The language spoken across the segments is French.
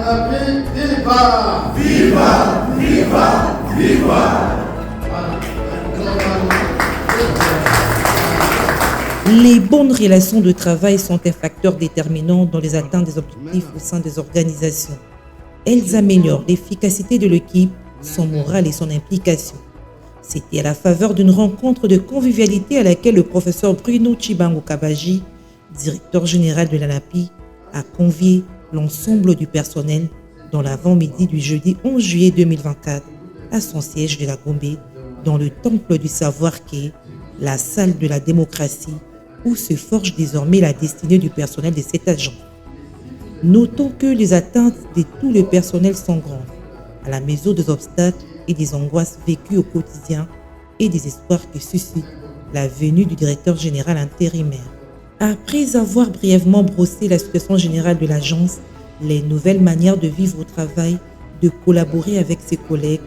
L'Anapi, viva! Viva! Viva! Viva! Les bonnes relations de travail sont un facteur déterminant dans les atteintes des objectifs au sein des organisations. Elles améliorent l'efficacité de l'équipe, son moral et son implication. C'était à la faveur d'une rencontre de convivialité à laquelle le professeur Bruno Chibango Kabaji, directeur général de l'ANAPI, a convié l'ensemble du personnel dans l'avant-midi du jeudi 11 juillet 2024 à son siège de la Gombe, dans le temple du savoir qu'est la salle de la démocratie, où se forge désormais la destinée du personnel de cet agent. Notons que les attentes de tout le personnel sont grandes, à la mesure des obstacles et des angoisses vécues au quotidien et des espoirs que suscite la venue du directeur général intérimaire. Après avoir brièvement brossé la situation générale de l'agence, les nouvelles manières de vivre au travail, de collaborer avec ses collègues,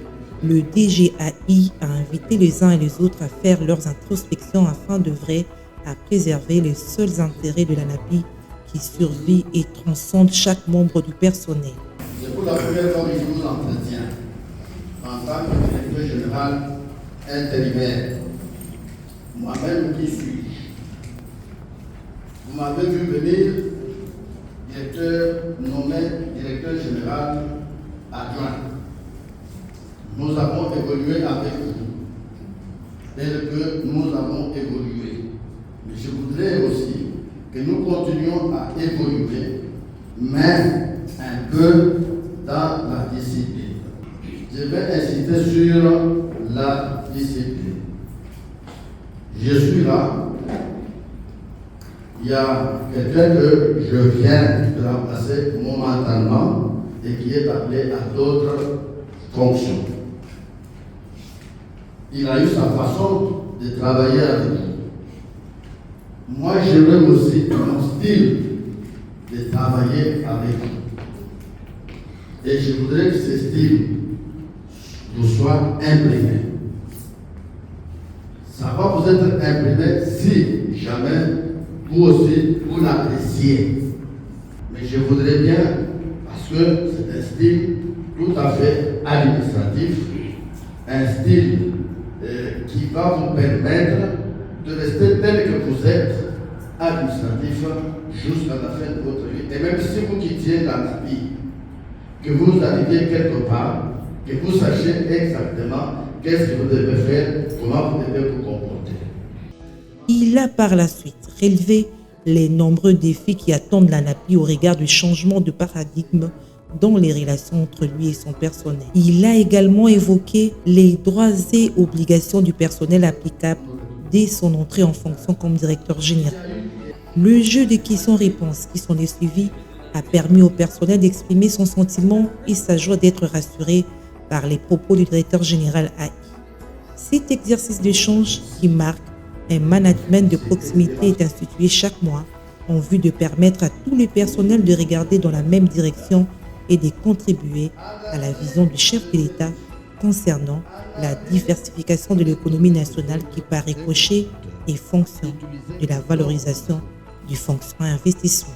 le DGAI a invité les uns et les autres à faire leurs introspections afin d'œuvrer à préserver les seuls intérêts de l'ANAPI qui survit et transcende chaque membre du personnel. C'est pour la première fois que je vous entretiens en tant que directeur général intérimaire. Moi-même, qui suis-je? Vous m'avez vu venir, nommé directeur général adjoint. Nous avons évolué avec vous, tel que nous avons évolué. Mais je voudrais aussi que nous continuions à évoluer, mais un peu dans la discipline. Je vais insister sur la discipline. Je suis là. Il y a quelqu'un que je viens de remplacer momentanément et qui est appelé à d'autres fonctions. Il a eu sa façon de travailler avec nous. Moi, je veux aussi mon style de travailler avec vous. Et je voudrais que ce style vous soit imprimé. Ça va vous être imprimé si jamais vous aussi vous l'appréciez. Mais je voudrais bien, parce que c'est un style tout à fait administratif, un style qui va vous permettre de rester tel que vous êtes, administratif, jusqu'à la fin de votre vie. Et même si vous quittiez l'ANAPI, que vous arriviez quelque part, que vous sachiez exactement qu'est-ce que vous devez faire, comment vous devez vous comporter. Il a par la suite relevé les nombreux défis qui attendent l'ANAPI au regard du changement de paradigme dans les relations entre lui et son personnel. Il a également évoqué les droits et obligations du personnel applicables dès son entrée en fonction comme directeur général. Le jeu de questions-réponses qui s'en est suivi a permis au personnel d'exprimer son sentiment et sa joie d'être rassuré par les propos du directeur général AI. Cet exercice d'échange qui marque un management de proximité est institué chaque mois en vue de permettre à tout le personnel de regarder dans la même direction et de contribuer à la vision du chef de l'État concernant la diversification de l'économie nationale qui par ricochet est fonction de la valorisation du fonds investissement.